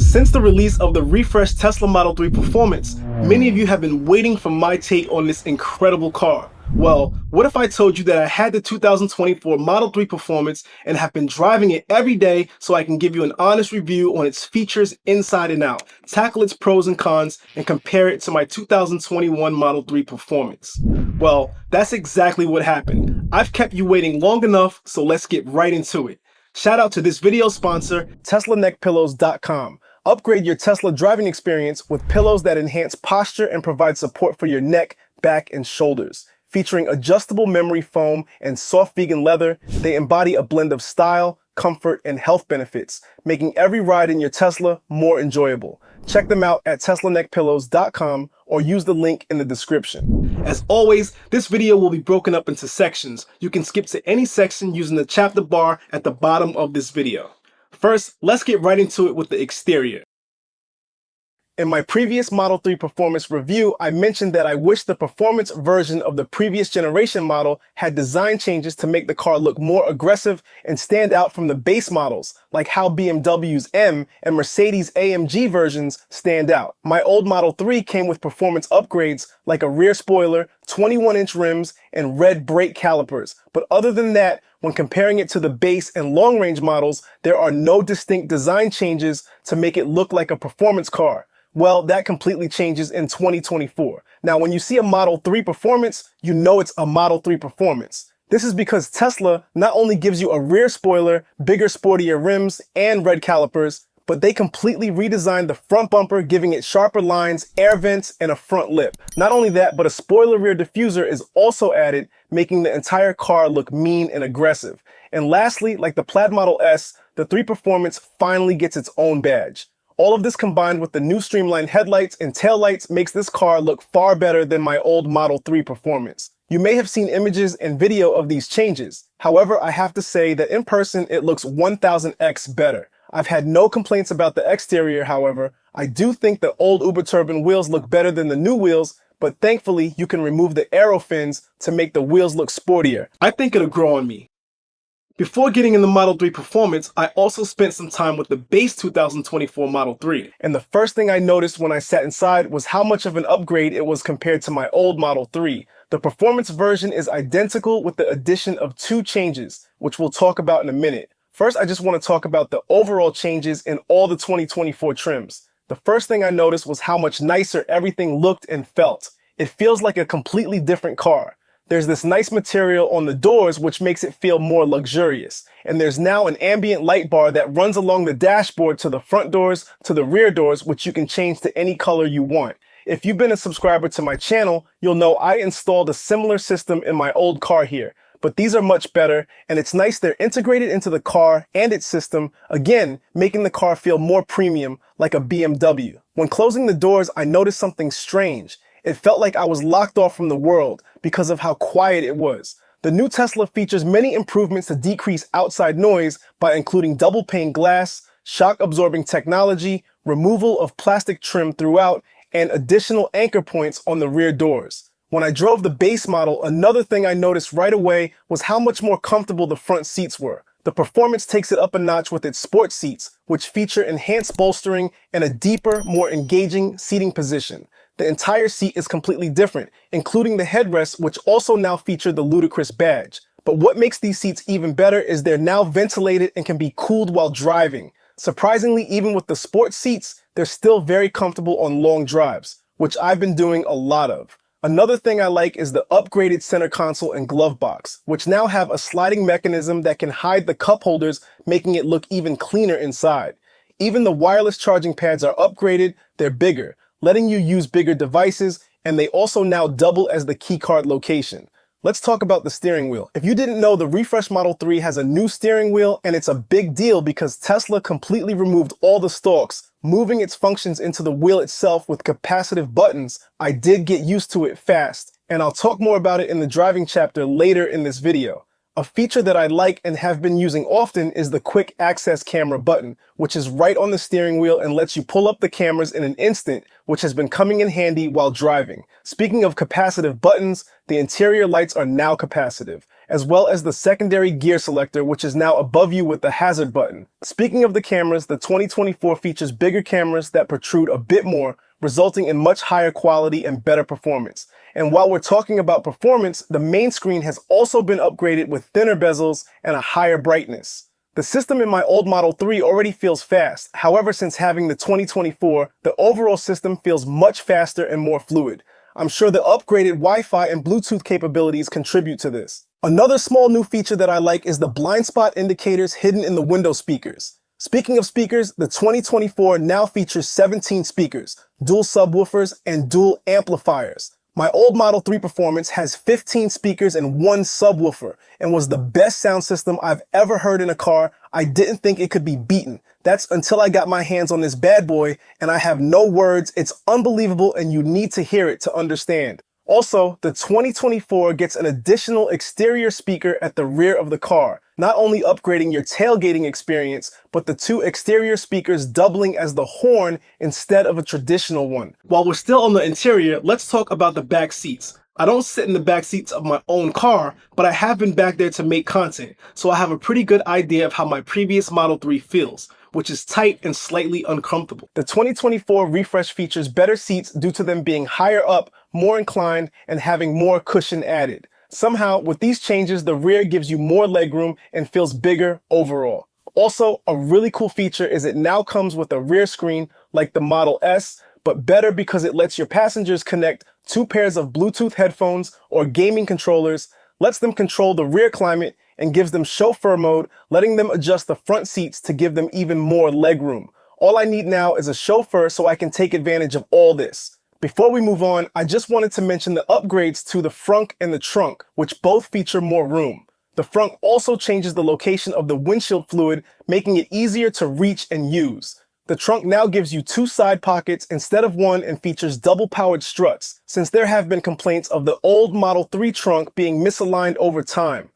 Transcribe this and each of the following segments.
Since the release of the refreshed Tesla Model 3 Performance, many of you have been waiting for my take on this incredible car. Well, what if I told you that I had the 2024 Model 3 Performance and have been driving it every day so I can give you an honest review on its features inside and out, tackle its pros and cons, and compare it to my 2021 Model 3 Performance? Well, that's exactly what happened. I've kept you waiting long enough, so let's get right into it. Shout out to this video sponsor, TeslaNeckPillows.com. Upgrade your Tesla driving experience with pillows that enhance posture and provide support for your neck, back, and shoulders. Featuring adjustable memory foam and soft vegan leather, they embody a blend of style, comfort, and health benefits, making every ride in your Tesla more enjoyable. Check them out at TeslaNeckPillows.com or use the link in the description. As always, this video will be broken up into sections. You can skip to any section using the chapter bar at the bottom of this video. First, let's get right into it with the exterior. In my previous Model 3 Performance review, I mentioned that I wish the performance version of the previous generation model had design changes to make the car look more aggressive and stand out from the base models, like how BMW's M and Mercedes AMG versions stand out. My old Model 3 came with performance upgrades like a rear spoiler, 21-inch rims, and red brake calipers. But other than that, when comparing it to the base and long-range models, there are no distinct design changes to make it look like a performance car. Well, that completely changes in 2024. Now, when you see a Model 3 Performance, you know it's a Model 3 Performance. This is because Tesla not only gives you a rear spoiler, bigger, sportier rims, and red calipers, but they completely redesigned the front bumper, giving it sharper lines, air vents, and a front lip. Not only that, but a spoiler rear diffuser is also added, making the entire car look mean and aggressive. And lastly, like the Plaid Model S, the 3 Performance finally gets its own badge. All of this combined with the new streamlined headlights and taillights makes this car look far better than my old Model 3 Performance. You may have seen images and video of these changes. However, I have to say that in person it looks 1000x better. I've had no complaints about the exterior, however. I do think the old Uber Turbine wheels look better than the new wheels, but thankfully you can remove the aero fins to make the wheels look sportier. I think it'll grow on me. Before getting in the Model 3 Performance, I also spent some time with the base 2024 Model 3. And the first thing I noticed when I sat inside was how much of an upgrade it was compared to my old Model 3. The Performance version is identical with the addition of 2 changes, which we'll talk about in a minute. First, I just want to talk about the overall changes in all the 2024 trims. The first thing I noticed was how much nicer everything looked and felt. It feels like a completely different car. There's this nice material on the doors which makes it feel more luxurious. And there's now an ambient light bar that runs along the dashboard to the front doors, to the rear doors, which you can change to any color you want. If you've been a subscriber to my channel, you'll know I installed a similar system in my old car here. But these are much better, and it's nice they're integrated into the car and its system, again, making the car feel more premium, like a BMW. When closing the doors, I noticed something strange. It felt like I was locked off from the world because of how quiet it was. The new Tesla features many improvements to decrease outside noise by including double pane glass, shock absorbing technology, removal of plastic trim throughout, and additional anchor points on the rear doors. When I drove the base model, another thing I noticed right away was how much more comfortable the front seats were. The Performance takes it up a notch with its sports seats, which feature enhanced bolstering and a deeper, more engaging seating position. The entire seat is completely different, including the headrests, which also now feature the ludicrous badge. But what makes these seats even better is they're now ventilated and can be cooled while driving. Surprisingly, even with the sports seats, they're still very comfortable on long drives, which I've been doing a lot of. Another thing I like is the upgraded center console and glove box, which now have a sliding mechanism that can hide the cup holders, making it look even cleaner inside. Even the wireless charging pads are upgraded, they're bigger, letting you use bigger devices, and they also now double as the keycard location. Let's talk about the steering wheel. If you didn't know, the refreshed Model 3 has a new steering wheel, and it's a big deal because Tesla completely removed all the stalks, moving its functions into the wheel itself with capacitive buttons. I did get used to it fast, and I'll talk more about it in the driving chapter later in this video. A feature that I like and have been using often is the quick access camera button, which is right on the steering wheel and lets you pull up the cameras in an instant, which has been coming in handy while driving. Speaking of capacitive buttons, the interior lights are now capacitive. as well as the secondary gear selector, which is now above you with the hazard button. Speaking of the cameras, the 2024 features bigger cameras that protrude a bit more, resulting in much higher quality and better performance. And while we're talking about performance, the main screen has also been upgraded with thinner bezels and a higher brightness. The system in my old Model 3 already feels fast. However, since having the 2024, the overall system feels much faster and more fluid. I'm sure the upgraded Wi-Fi and Bluetooth capabilities contribute to this. Another small new feature that I like is the blind spot indicators hidden in the window speakers. Speaking of speakers, the 2024 now features 17 speakers, dual subwoofers, and dual amplifiers. My old Model 3 Performance has 15 speakers and one subwoofer and was the best sound system I've ever heard in a car. I didn't think it could be beaten. That's until I got my hands on this bad boy, and I have no words. It's unbelievable, and you need to hear it to understand. Also, the 2024 gets an additional exterior speaker at the rear of the car, not only upgrading your tailgating experience, but the two exterior speakers doubling as the horn instead of a traditional one. While we're still on the interior, let's talk about the back seats. I don't sit in the back seats of my own car, but I have been back there to make content, so I have a pretty good idea of how my previous Model 3 feels, which is tight and slightly uncomfortable. The 2024 refresh features better seats due to them being higher up, more inclined, and having more cushion added. Somehow, with these changes, the rear gives you more legroom and feels bigger overall. Also, a really cool feature is it now comes with a rear screen like the Model S, but better because it lets your passengers connect two pairs of Bluetooth headphones or gaming controllers, lets them control the rear climate, and gives them chauffeur mode, letting them adjust the front seats to give them even more legroom. All I need now is a chauffeur so I can take advantage of all this. Before we move on, I just wanted to mention the upgrades to the frunk and the trunk, which both feature more room. The frunk also changes the location of the windshield fluid, making it easier to reach and use. The trunk now gives you two side pockets instead of one and features double-powered struts, since there have been complaints of the old Model 3 trunk being misaligned over time.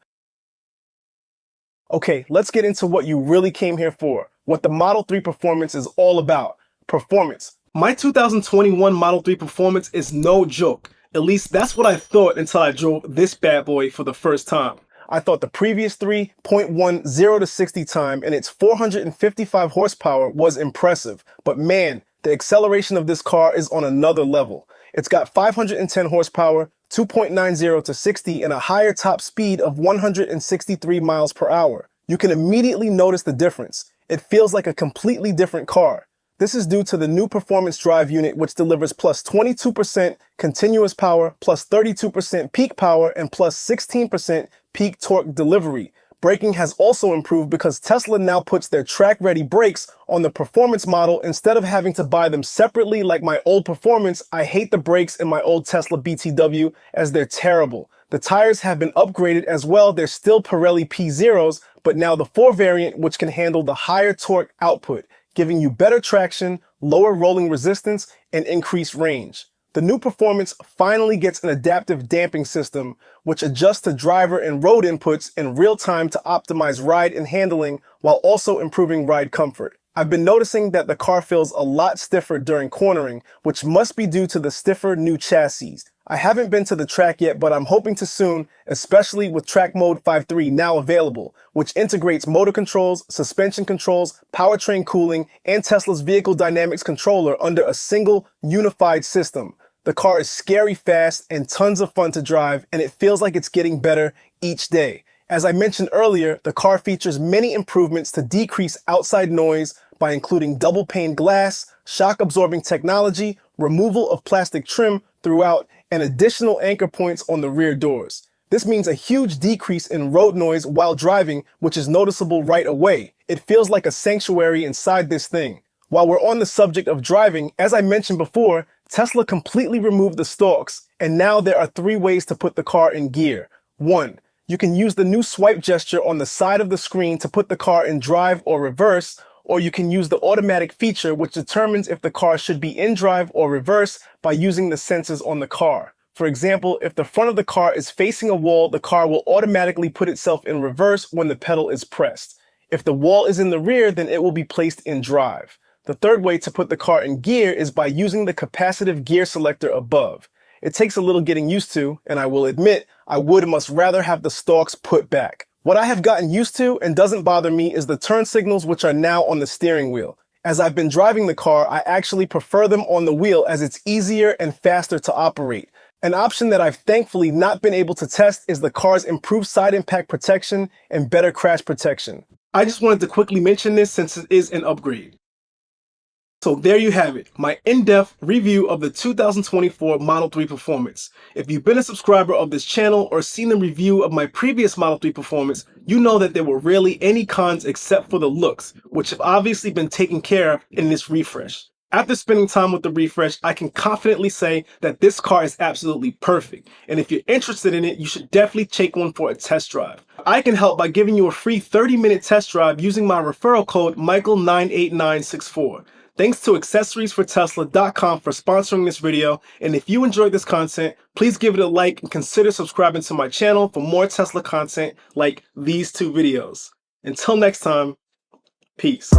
Okay, let's get into what you really came here for, what the Model 3 Performance is all about. Performance. My 2021 Model 3 Performance is no joke. At least that's what I thought until I drove this bad boy for the first time. I thought the previous 3.10 to 60 time and its 455 horsepower was impressive, but man, the acceleration of this car is on another level. It's got 510 horsepower, 2.90 to 60, and a higher top speed of 163 miles per hour. You can immediately notice the difference. It feels like a completely different car. This is due to the new performance drive unit, which delivers plus 22% continuous power, plus 32% peak power, and plus 16% peak torque delivery. Braking has also improved because Tesla now puts their track-ready brakes on the Performance model instead of having to buy them separately like my old Performance. I hate the brakes in my old Tesla BTW as they're terrible. The tires have been upgraded as well. They're still Pirelli P0s, but now the 4 variant, which can handle the higher torque output, giving you better traction, lower rolling resistance, and increased range. The new Performance finally gets an adaptive damping system, which adjusts to driver and road inputs in real time to optimize ride and handling while also improving ride comfort. I've been noticing that the car feels a lot stiffer during cornering, which must be due to the stiffer new chassis. I haven't been to the track yet, but I'm hoping to soon, especially with Track Mode 5.3 now available, which integrates motor controls, suspension controls, powertrain cooling, and Tesla's vehicle dynamics controller under a single unified system. The car is scary fast and tons of fun to drive, and it feels like it's getting better each day. As I mentioned earlier, the car features many improvements to decrease outside noise by including double pane glass, shock absorbing technology, removal of plastic trim throughout, and additional anchor points on the rear doors. This means a huge decrease in road noise while driving, which is noticeable right away. It feels like a sanctuary inside this thing. While we're on the subject of driving, as I mentioned before, Tesla completely removed the stalks, and now there are 3 ways to put the car in gear. 1. You can use the new swipe gesture on the side of the screen to put the car in drive or reverse, or you can use the automatic feature, which determines if the car should be in drive or reverse by using the sensors on the car. For example, if the front of the car is facing a wall, the car will automatically put itself in reverse when the pedal is pressed. If the wall is in the rear, then it will be placed in drive. The third way to put the car in gear is by using the capacitive gear selector above. It takes a little getting used to, and I will admit, I would much rather have the stalks put back. What I have gotten used to and doesn't bother me is the turn signals which are now on the steering wheel. As I've been driving the car, I actually prefer them on the wheel as it's easier and faster to operate. An option that I've thankfully not been able to test is the car's improved side impact protection and better crash protection. I just wanted to quickly mention this since it is an upgrade. So there you have it, my in-depth review of the 2024 Model 3 Performance. If you've been a subscriber of this channel or seen the review of my previous Model 3 Performance, you know that there were rarely any cons except for the looks, which have obviously been taken care of in this refresh. After spending time with the refresh, I can confidently say that this car is absolutely perfect, and if you're interested in it, you should definitely take one for a test drive. I can help by giving you a free 30-minute test drive using my referral code Michael98964. Thanks to accessoriesfortesla.com for sponsoring this video, and if you enjoyed this content, please give it a like and consider subscribing to my channel for more Tesla content like these two videos. Until next time, peace.